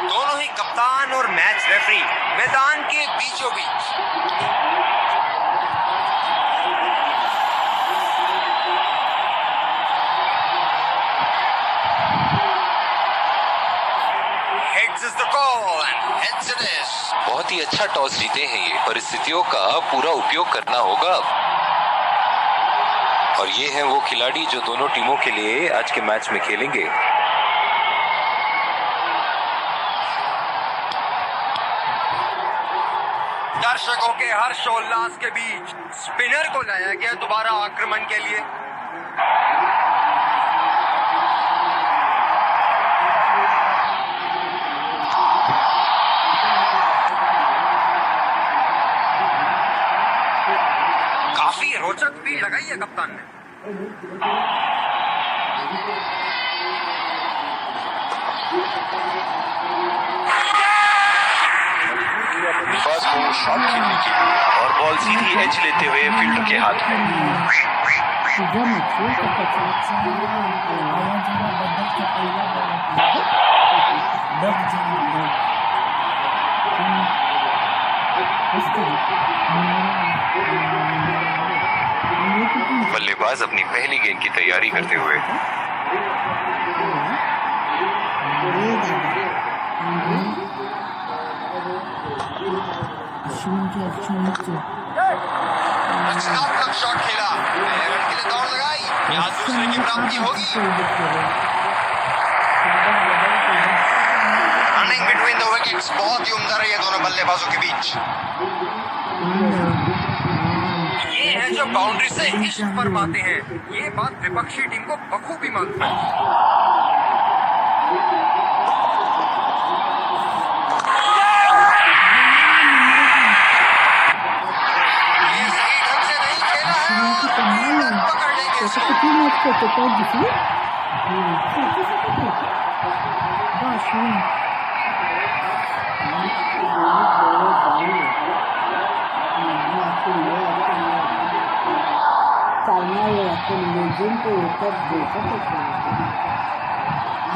दोनों ही कप्तान और मैच रेफरी मैदान के बीचों बीच। Heads is the call and heads it is. बहुत ही अच्छा टॉस जीते हैं ये। परिस्थितियों का पूरा उपयोग करना होगा अब। और ये हैं वो खिलाड़ी जो दोनों टीमों के लिए आज के मैच में खेलेंगे। दर्शकों के हर्षोल्लास के बीच स्पिनर को लाया गया दोबारा आक्रमण के लिए। काफी रोचक फील्ड लगाई है कप्तान ने। फर्स्ट बॉल शॉट खेलने के लिए और बॉल सीधी एज लेते हुए फील्डर के हाथ में। बल्लेबाज अपनी पहली गेंद की तैयारी करते हुए। रचनात्मक शॉट खेला, रन के लिए दौड़ लगाई, यहाँ दूसरे की प्राप्ति होगी। रनिंग बिटवीन द विकेट्स बहुत ही उम्दा रही है दोनों बल्लेबाजों के बीच। ये है जो बाउंड्री से इश्क फरमाते हैं। ये बात विपक्षी टीम को बखूबी मालूम है।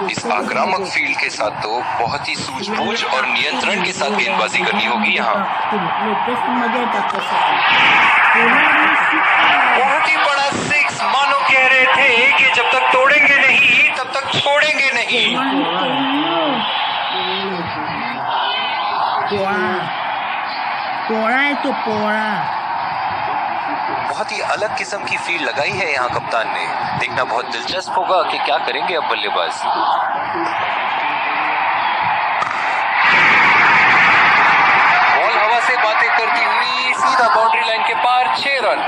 इस आक्रामक फील्ड के साथ तो बहुत ही सूझबूझ और नियंत्रण के साथ गेंदबाजी करनी होगी यहाँ। बहुत ही बड़ा सिक्स, मानो कह रहे थे कि जब तक तोड़ेंगे नहीं तब तक छोड़ेंगे नहीं। पोड़ा है तो पोड़ा। बहुत ही अलग किस्म की फील्ड लगाई है यहाँ कप्तान ने। देखना बहुत दिलचस्प होगा कि क्या करेंगे अब बल्लेबाज। बॉल हवा से बातें करती हुई सीधा बाउंड्री लाइन के पार, 6 रन।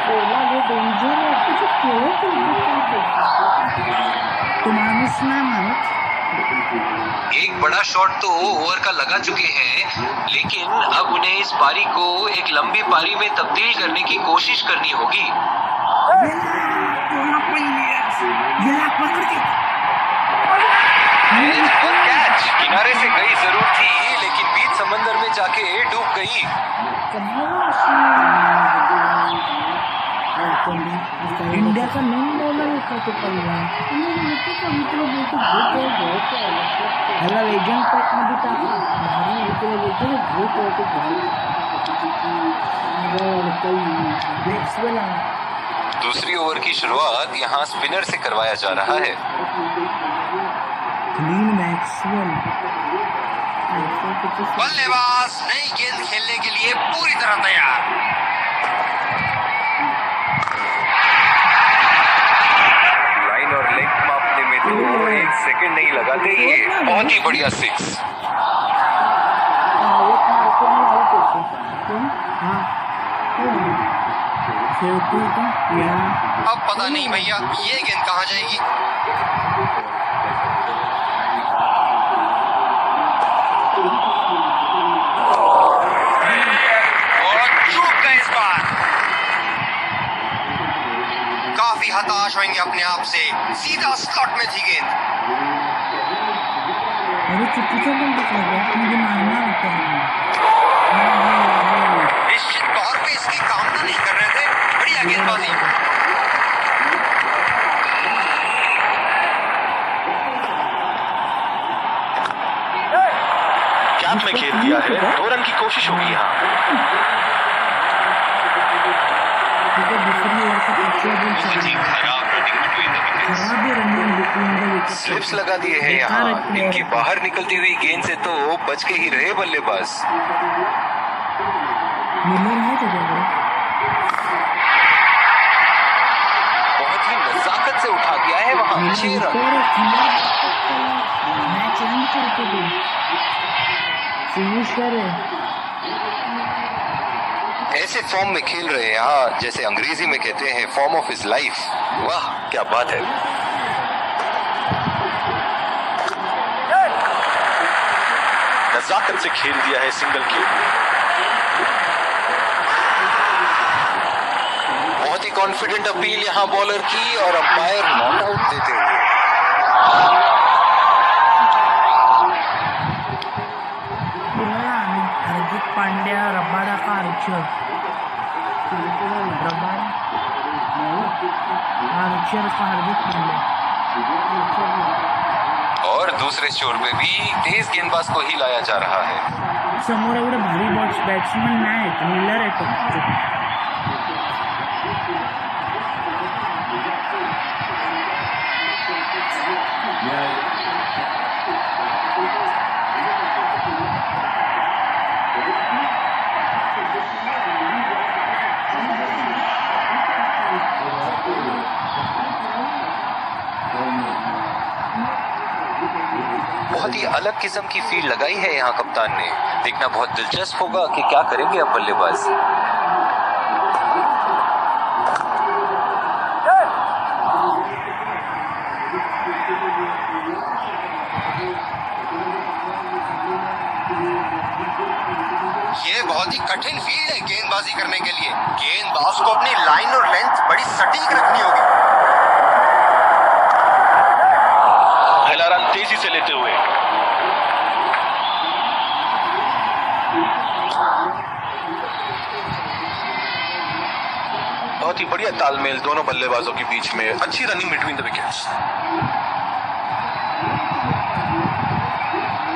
एक बड़ा शॉट तो ओवर का लगा चुके हैं, लेकिन अब उन्हें इस पारी को एक लंबी पारी में तब्दील करने की कोशिश करनी होगी। कैच किनारे से गई जरूर थी, लेकिन बीच समंदर में जाके डूब गई। इंडिया का मेन बॉलर है तो पहिला ह्याला लेजंड पॅक मध्ये टाका भारी इकडे बोलतो ना ग्रुप होते भाई। दूसरी ओवर की शुरुआत यहाँ स्पिनर से करवाया जा रहा है। बल्लेबाज नई गेंद खेलने के लिए पूरी तरह तैयार। सेकंड नहीं लगाते ये। बहुत ही बढ़िया सिक्स। अब पता नहीं भैया ये गेंद कहाँ जाएगी। हताश होंगे अपने आप से। सीधा स्लॉट में थी गेंद। अरे चुपचाप बंद कर दो, मुझे मारना होता है। निश्चित तौर पे इसकी कामना नहीं कर रहे थे। बढ़िया गेंदबाजी। कैप में खेल दिया है, 2 रन की कोशिश होगी यहाँ। स्लिप्स लगा दिए हैं यहाँ। इनकी बाहर निकलती हुई गेंद से तो बच के ही रहे बल्लेबाज। बहुत ही नजाकत से उठा गया है वहाँ 6 रन। ऐसे फॉर्म में खेल रहे हैं यहाँ, जैसे अंग्रेजी में कहते हैं फॉर्म ऑफ हिज लाइफ। वाह क्या बात है। नजाकत से खेल दिया है सिंगल की। बहुत ही कॉन्फिडेंट अपील यहाँ बॉलर की और अंपायर नॉट आउट देते हुए। हार्दिक पांड्या रबाडा का आर्चर का हार्दिक पांड्या। और दूसरे छोर पे भी तेज गेंदबाज को ही लाया जा रहा है। समोर एवढे भारी बॅट्समन नाही आहेत, मिलर आहे फक्त। बहुत ही अलग किस्म की फील्ड लगाई है यहाँ कप्तान ने। देखना बहुत दिलचस्प होगा कि क्या करेंगे अब बल्लेबाज। ये बहुत ही कठिन फील्ड है गेंदबाजी करने के लिए। गेंदबाज को अपनी लाइन और लेंथ बड़ी सटीक रखनी होगी। पहला रन तेजी से लेते हुए। बहुत ही बढ़िया तालमेल दोनों बल्लेबाजों के बीच में। अच्छी running between the wickets.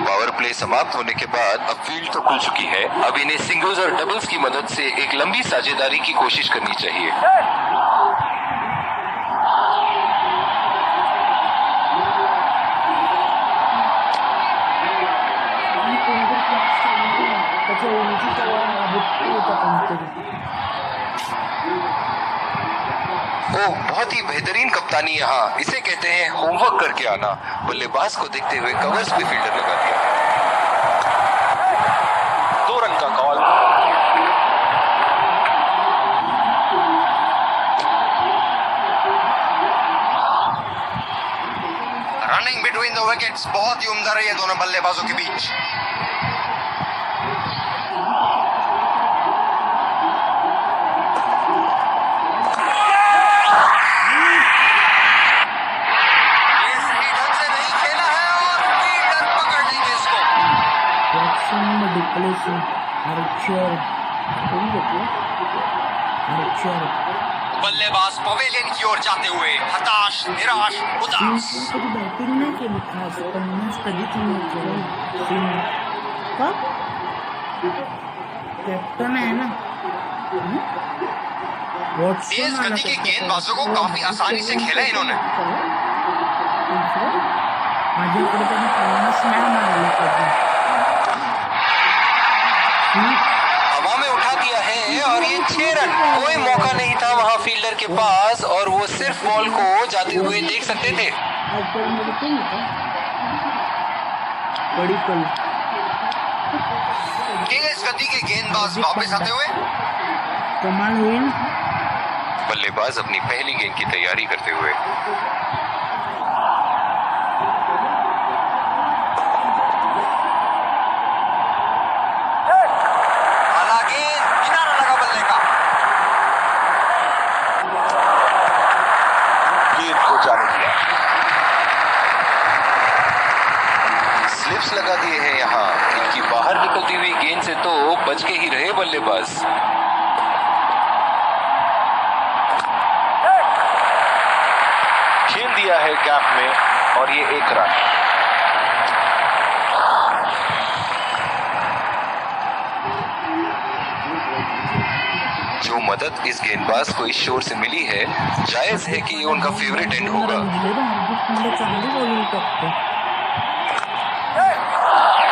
Power play समाप्त होने के बाद अब फील्ड तो खुल चुकी है। अब इन्हें सिंगल्स और डबल्स की मदद से एक लंबी साझेदारी की कोशिश करनी चाहिए। ओह बहुत ही बेहतरीन कप्तानी यहाँ। इसे कहते हैं होमवर्क करके आना। बल्लेबाज को देखते हुए कवर्स पे फील्डर लगा दिया। 2 रन का call. Running between the wickets बहुत ही उम्दा रही है दोनों बल्लेबाजों के बीच। बल्लेबाज पवेलियन की ओर जाते हुए हताश, निराश, उदास। बैटिंग नाही केली खास, पन्नास कधीच नाही केलं। कॅप्टन आहे ना। तेज गति के गेंदबाजों को काफी आसानी से खेला इन्होंने। माझ्याकडे त्यांनी 50 नाही मारले कधी। हवा में उठा दिया है और ये 6 रन। कोई मौका नहीं था वहां फील्डर के पास और वो सिर्फ बॉल को जाते हुए देख सकते थे। बड़ी पल। तेज गति के गेंदबाज वापस आते हुए। कमाल हुई ना। बल्लेबाज अपनी पहली गेंद की तैयारी करते हुए। स्लिप्स लगा दिए हैं यहाँ। इनकी बाहर निकलती हुई गेंद से तो बच के ही रहे बल्लेबाज। खेल दिया है गैप में और ये 1 रन। जो मदद इस गेंदबाज को इस शोर से मिली है, जायज है कि ये उनका फेवरेट एंड होगा।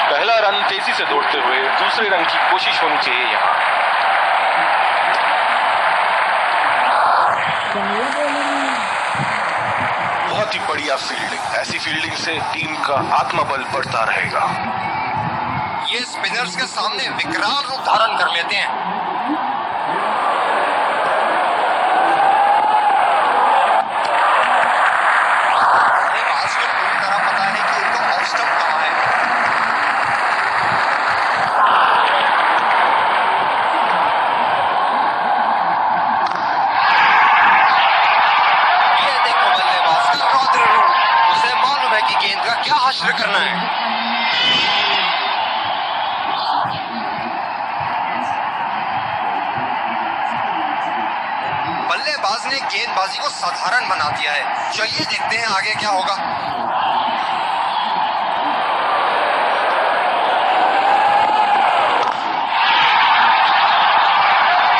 पहला रन तेजी से दौड़ते हुए दूसरे रन की कोशिश होनी चाहिए यहाँ। बहुत ही बढ़िया फील्डिंग। ऐसी फील्डिंग से टीम का आत्मबल बढ़ता रहेगा। ये स्पिनर्स के सामने विकराल रूप धारण कर लेते हैं। बल्लेबाज को पूरी तरह पता है कि उनका ऑफ स्टंप कहाँ है। ये देखो बल्लेबाज का रौद्र रूप। उसे मालूम है कि गेंद का क्या हश्र करना है। बल्लेबाज ने गेंदबाजी को साधारण बना दिया है। चलिए देखते हैं आगे क्या होगा।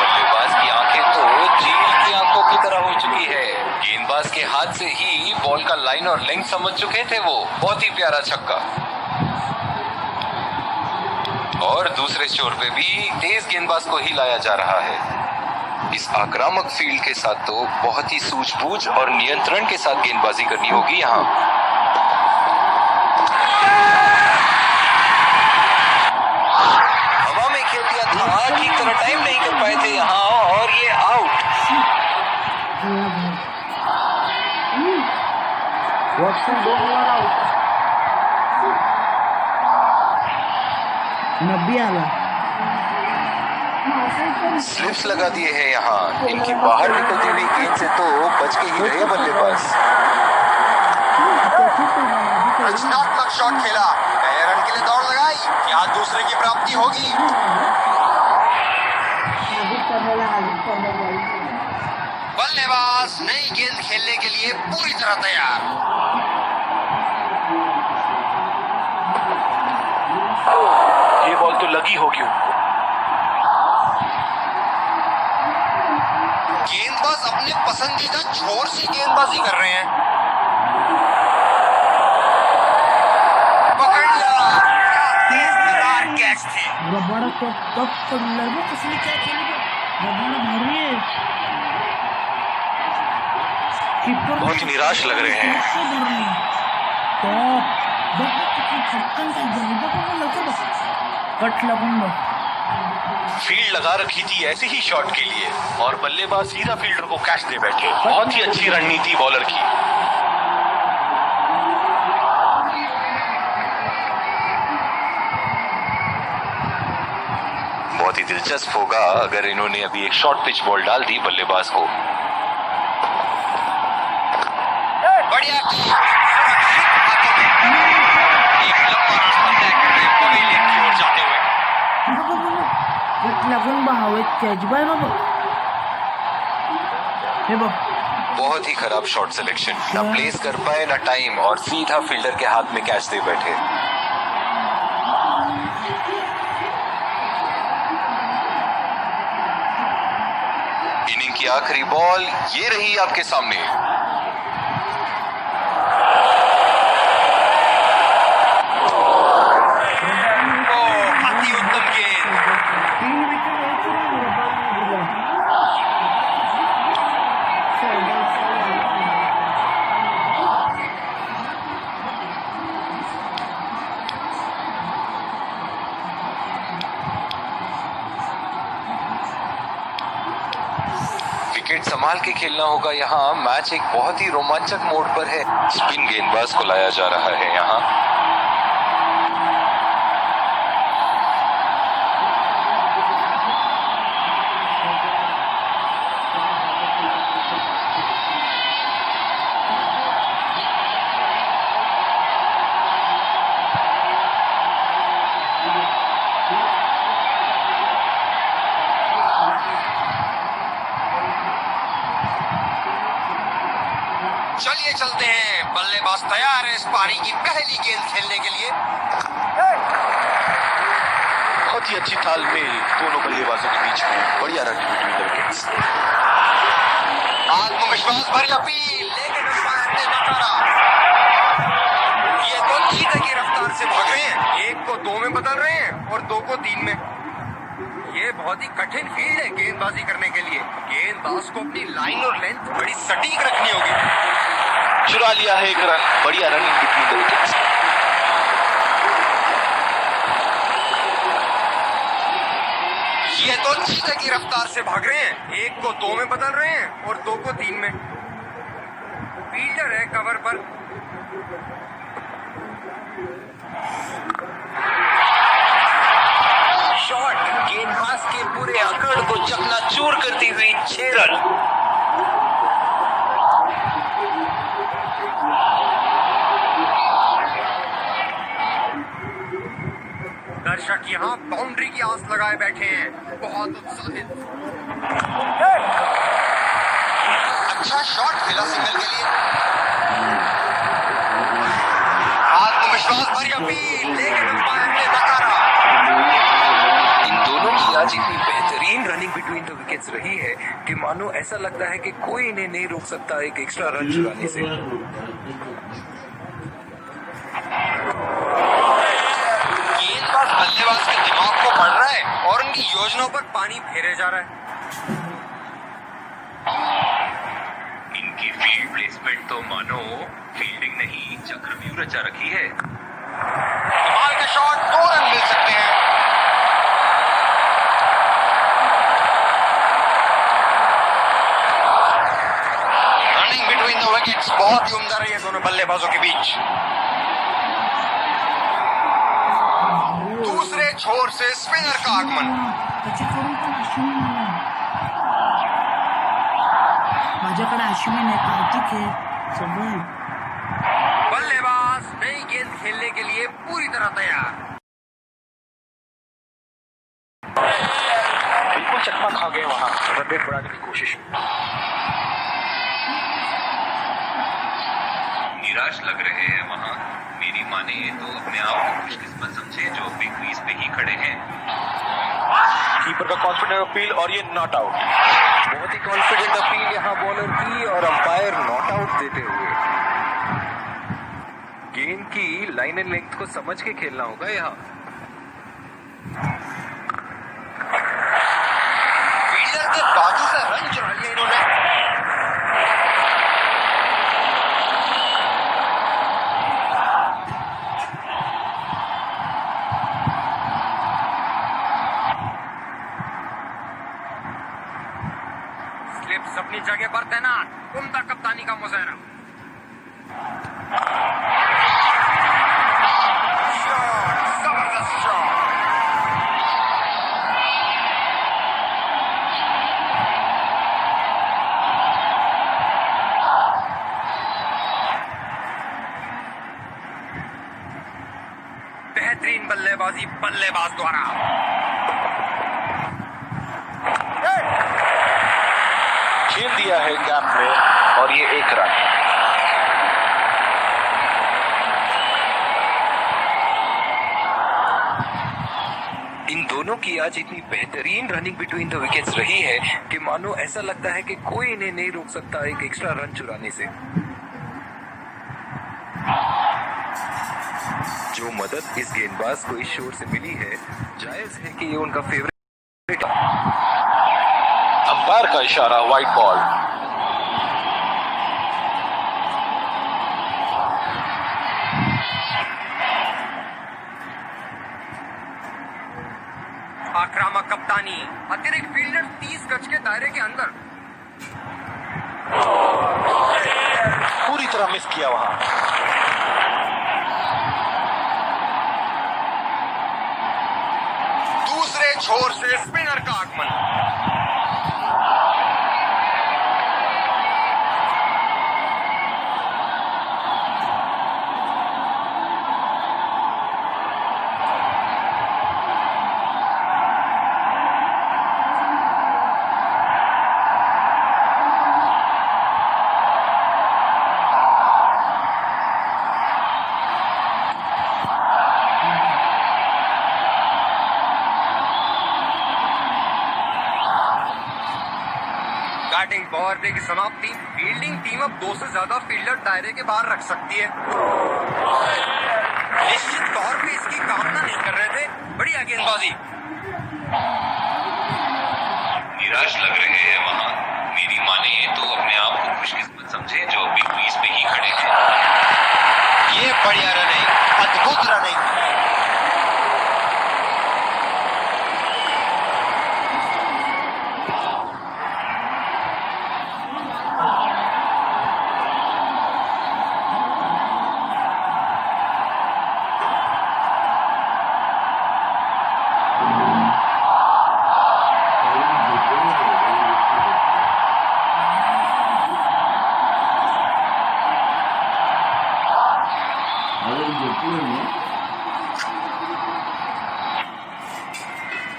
बल्लेबाज की आंखें तो चील की आंखों की तरह हो चुकी है। गेंदबाज के हाथ से ही बॉल का लाइन और लेंथ समझ चुके थे वो। बहुत ही प्यारा छक्का। और दूसरे छोर पे भी तेज गेंदबाज को ही लाया जा रहा है। इस आक्रामक फील्ड के साथ तो बहुत ही सूझबूझ और नियंत्रण के साथ गेंदबाजी करनी होगी यहाँ। हवा में खेल दिया था, ठीक तरह टाइम नहीं कर पाए थे यहाँ और ये आउट। Watson 2 over out. 90 आला। स्लिप्स लगा दिए हैं यहाँ। इनकी बाहर निकलती हुई गेंद से तो बच के ही रहे बल्लेबाज। रचनात्मक शॉट खेला, नए रन के लिए दौड़ लगाई। क्या दूसरे की प्राप्ति होगी? बल्लेबाज नई गेंद खेलने के लिए पूरी तरह तैयार। ये बॉल तो लगी होगी उनको। गेंदबाज अपने पसंदीदा छोर से गेंदबाजी कर रहे हैं। पकड़ लिया। तेजदार कैच थे। रबाड़ा को टप पडलं बघ कसली काय केली बघ. रबाड़ा भारी आहे. कीपर बहुत ही निराश लग रहे हैं। टॉप बघ किती फटकन काय झालं बघ लवकर बघ. कट लागून बघ. फील्ड लगा रखी थी ऐसे ही शॉट के लिए और बल्लेबाज सीधा फील्डर को कैच दे बैठे। बहुत ही अच्छी रणनीति बॉलर की। बहुत ही दिलचस्प होगा अगर इन्होंने अभी एक शॉर्ट पिच बॉल डाल दी बल्लेबाज को। बढ़िया एक लंबा रास्ता तय कर रहे पवेलियन की ओर जाते हुए। कट लागून बहावे कॅच बाय बाबा. हे बघ बहुत ही खराब शॉट सिलेक्शन। ना प्लेस कर पाए ना टाइम और सीधा फील्डर के हाथ में कैच दे बैठे। इनिंग की आखिरी बॉल ये रही आपके सामने। अति उत्तम गेंद। 3 विकेट विकेट संभाल के खेलना होगा यहाँ। मैच एक बहुत ही रोमांचक मोड पर है। स्पिन गेंदबाज को लाया जा रहा है यहाँ। चलते हैं। बल्लेबाज तैयार है इस पारी की पहली गेंद खेलने के लिए। बहुत ही अच्छी तालमेल दोनों बल्लेबाजों के बीच में, बढ़िया रन बिटवीन द विकेट्स। आत्मविश्वास भरी अपील, लेकिन अंपायर ने नकारा। ये तो चीते की रफ्तार से भाग रहे हैं, एक को 2 में बदल रहे हैं और 2 को 3 में। ये बहुत ही कठिन फील्ड है गेंदबाजी करने के लिए। गेंदबाज को अपनी लाइन और लेंथ बड़ी सटीक रखनी होगी। चुरा लिया है एक रन, बढ़िया रनिंग बिटवीन द विकेट्स। ये तो चीते की रफ्तार से भाग रहे हैं, एक को 2 में बदल रहे हैं और 2 को 3 में। फील्डर है कवर पर। शॉट गेंदबाज के पूरे अकड़ को चकनाचूर करती हुई 6 रन। दर्शक यहाँ बाउंड्री की आस लगाए बैठे हैं, बहुत उत्साहित। अच्छा शॉट खेला सिंगल के लिए। आत्मविश्वास भरी अपील, लेकिन अंपायर ने नकारा। इन दोनों की आज इतनी बेहतरीन रनिंग बिटवीन द विकेट्स रही है कि मानो ऐसा लगता है कि कोई इन्हें नहीं रोक सकता एक एक्स्ट्रा रन चुराने से। गेंदबाज बल्लेबाज के दिमाग को पढ़ रहा है और उनकी योजनाओं पर पानी फेरे जा रहा है। इनकी फील्ड प्लेसमेंट तो मानो फील्डिंग नहीं चक्रव्यूह रचा रखी है। कमाल के शॉट, 2 रन मिल सकते हैं। रनिंग बिटवीन द विकेट्स बहुत ही उम्दा रही है दोनों बल्लेबाजों के बीच। दूसरे छोर से स्पिनर का आगमन। त्याच्याकडून पण अश्विन आहे. माझ्याकडे अश्विन आहे, कार्तिक है, सगळे आहे. बल्लेबाज नई गेंद खेलने के लिए पूरी तरह तैयार। बिल्कुल चकमा खा गए वहां रन रेट बढ़ाने की कोशिश में। निराश लग रहे हैं वहां। मेरी माने तो अपने आप को खुशकिस्मत समझे जो बिग क्रीज पे ही खड़े हैं। कीपर का कॉन्फिडेंट अपील और ये नॉट आउट। बहुत ही कॉन्फिडेंट अपील यहाँ बॉलर की और अंपायर नॉट आउट देते हुए। गेंद की लाइन एंड लेंथ को समझ के खेलना होगा यहाँ। फील्डर के बाजू से रन चुरा लिया इन्होंने। स्लिप्स अपनी जगह पर तैनात, उम्दा कप्तानी का मुजाहरा। शॉट, जबरदस्त शॉट। बेहतरीन बल्लेबाजी बल्लेबाज द्वारा। खेल दिया है गैप में और ये 1 रन। इन दोनों की आज इतनी बेहतरीन रनिंग बिटवीन द विकेट्स रही है कि मानो ऐसा लगता है कि कोई इन्हें नहीं रोक सकता एक एक्स्ट्रा रन चुराने से। जो मदद इस गेंदबाज को इस शोर से मिली है, जायज है कि ये उनका फेवरेट। अंपायर का इशारा, वाइड बॉल। आक्रामक कप्तानी, अतिरिक्त फील्डर 30 गज के दायरे के अंदर। पूरी तरह मिस किया वहां। दूसरे छोर से स्पिनर का आगमन। बैटिंग पावर प्ले की समाप्ति। फील्डिंग टीम अब 2 से ज्यादा फील्डर दायरे के बाहर रख सकती है। निश्चित तौर पे इसकी कामना नहीं कर रहे थे। बढ़िया गेंदबाजी। निराश लग रहे हैं वहां। मेरी माने तो अपने आप को खुशकिस्मत समझे जो अभी क्रीज पे ही खड़े हैं। ये बढ़िया रनिंग, अद्भुत रनिंग।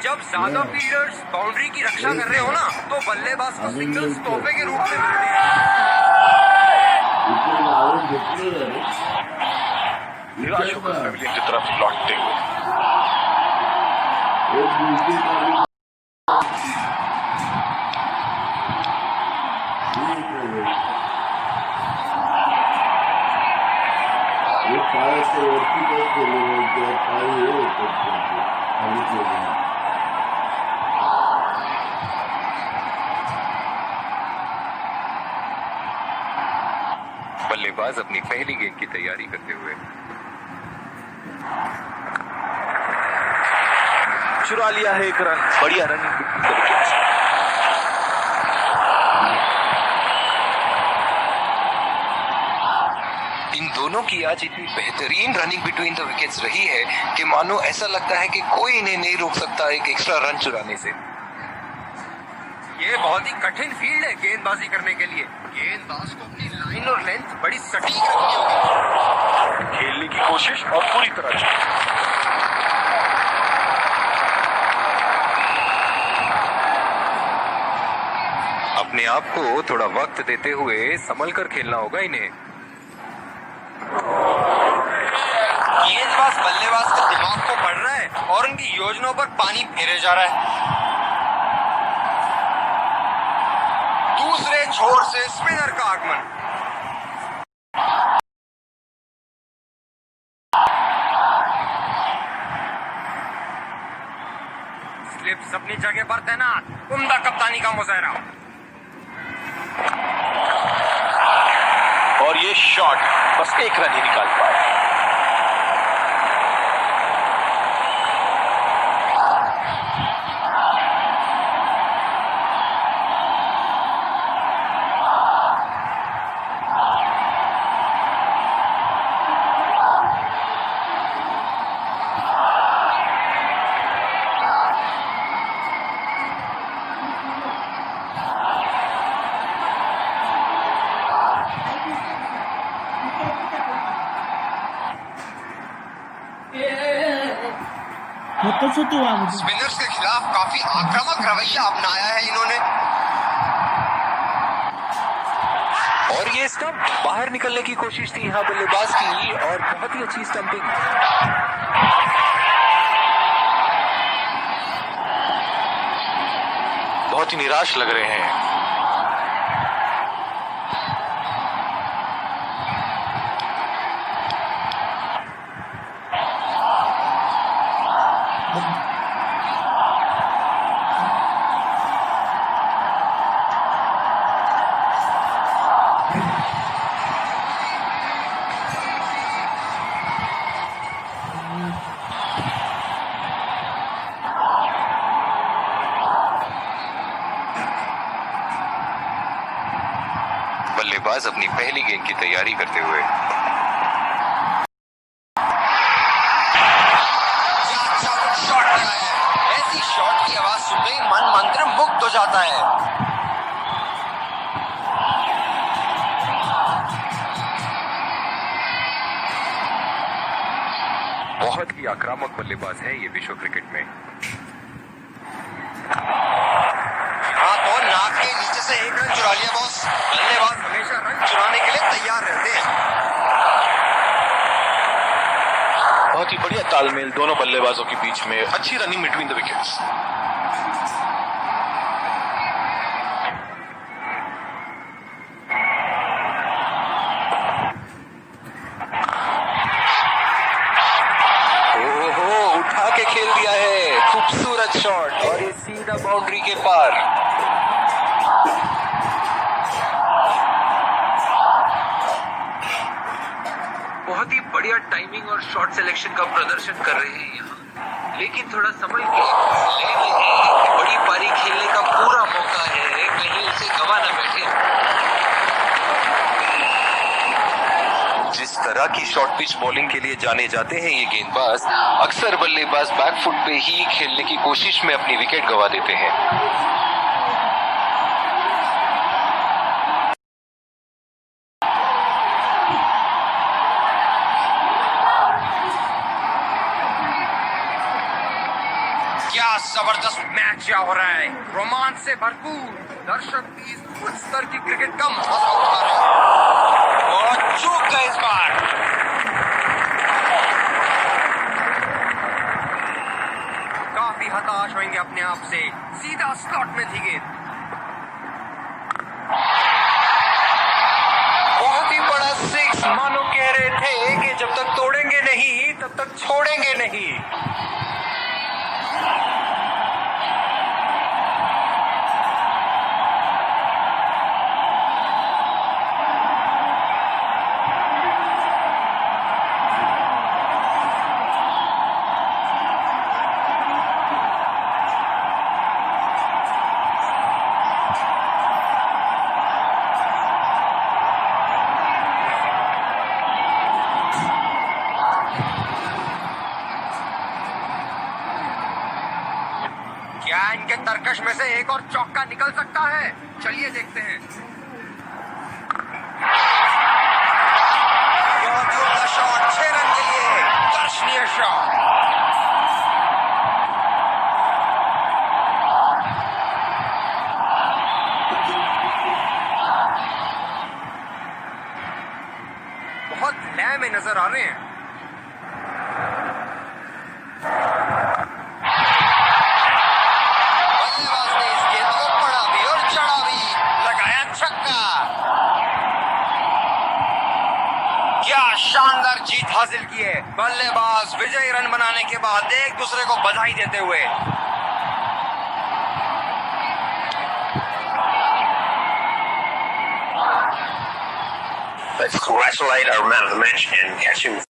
जब ज्यादा फील्डर्स बाउंड्री की रक्षा कर रहे हो ना, तो बल्लेबाज को सिंगल्स तोहफे के रूप में मिलते हैं। निराश होकर पवेलियन की तरफ लौटते हुए बल्लेबाज अपनी पहली गेंद की तैयारी करते हुए चुरा लिया है एक रन। बढ़िया रनिंग इन दोनों की आज इतनी बेहतरीन रनिंग बिटवीन द विकेट्स रही है कि मानो ऐसा लगता है कि कोई इन्हें नहीं रोक सकता एक एक्स्ट्रा रन चुराने से। ये बहुत ही कठिन फील्ड है गेंदबाजी करने के लिए। गेंदबाज को अपनी लाइन और लेंथ बड़ी सटीक रखनी होगी। खेलने की कोशिश और पूरी तरह से अपने आप को थोड़ा वक्त देते हुए संभल कर खेलना होगा इन्हें। गेंदबाज बल्लेबाज के दिमाग को पढ़ रहा है और उनकी योजनाओं पर पानी फेरे जा रहा है। दूसरे छोर से स्पिनर का आगमन। स्लिप्स अपनी जगह पर तैनात। उम्दा कप्तानी का मुजाहरा। और ये शॉट बस एक रन ही निकाल पाया। स्पिनर्स के खिलाफ काफी आक्रामक रवैया अपनाया है इन्होंने। और ये स्टंप बाहर निकलने की कोशिश थी यहाँ बल्लेबाज की और बहुत ही अच्छी स्टंपिंग। बहुत ही निराश लग रहे हैं। बल्लेबाज अपनी पहली गेंद की तैयारी करते हुए शॉट लगाया है। ऐसी शॉट की आवाज सुनते ही मन मंत्र मुग्ध हो जाता है। बहुत ही आक्रामक बल्लेबाज है ये विश्व क्रिकेट में। हाँ तो नाक के नीचे से एक रन चुरा लिया बॉस। बल्लेबाज हमेशा रन चुराने के लिए तैयार रहते हैं। बहुत ही बढ़िया तालमेल दोनों बल्लेबाजों के बीच में। अच्छी रनिंग बिटवीन द विकेट्स। और ये सीधा बाउंड्री के पार। बहुत ही बढ़िया टाइमिंग और शॉट सिलेक्शन का प्रदर्शन कर रहे हैं यहाँ, लेकिन थोड़ा समय भी ले रहे हैं। बड़ी पारी खेलने का पूरा मौका है, कहीं उसे गवा न बैठे। जिस तरह की शॉर्ट पिच बॉलिंग के लिए जाने जाते हैं ये गेंदबाज, अक्सर बल्लेबाज बैकफुट पे ही खेलने की कोशिश में अपनी विकेट गंवा देते हैं। क्या जबरदस्त मैच हो रहा है, रोमांच से भरपूर। दर्शक भी इस उच्च स्तर की क्रिकेट का मजा उठा रहे हैं। और चूक गए इस बार। काफी हताश होंगे अपने आप से, सीधा स्लॉट में थी गेंद। बहुत ही बड़ा सिक्स, मानो कह रहे थे कि जब तक तोड़ेंगे नहीं तब तक छोड़ेंगे नहीं। क्या इनके तरकश में से एक और चौका निकल सकता है? चलिए देखते हैं। बहुत ही उम्दा शॉट, 6 रन के लिए दर्शनीय शॉट। बहुत लय में नजर आ रहे हैं। क्या शानदार जीत हासिल की है। बल्लेबाज विजयी रन बनाने के बाद एक दूसरे को बधाई देते हुए। Let's congratulate our man of the match and catch him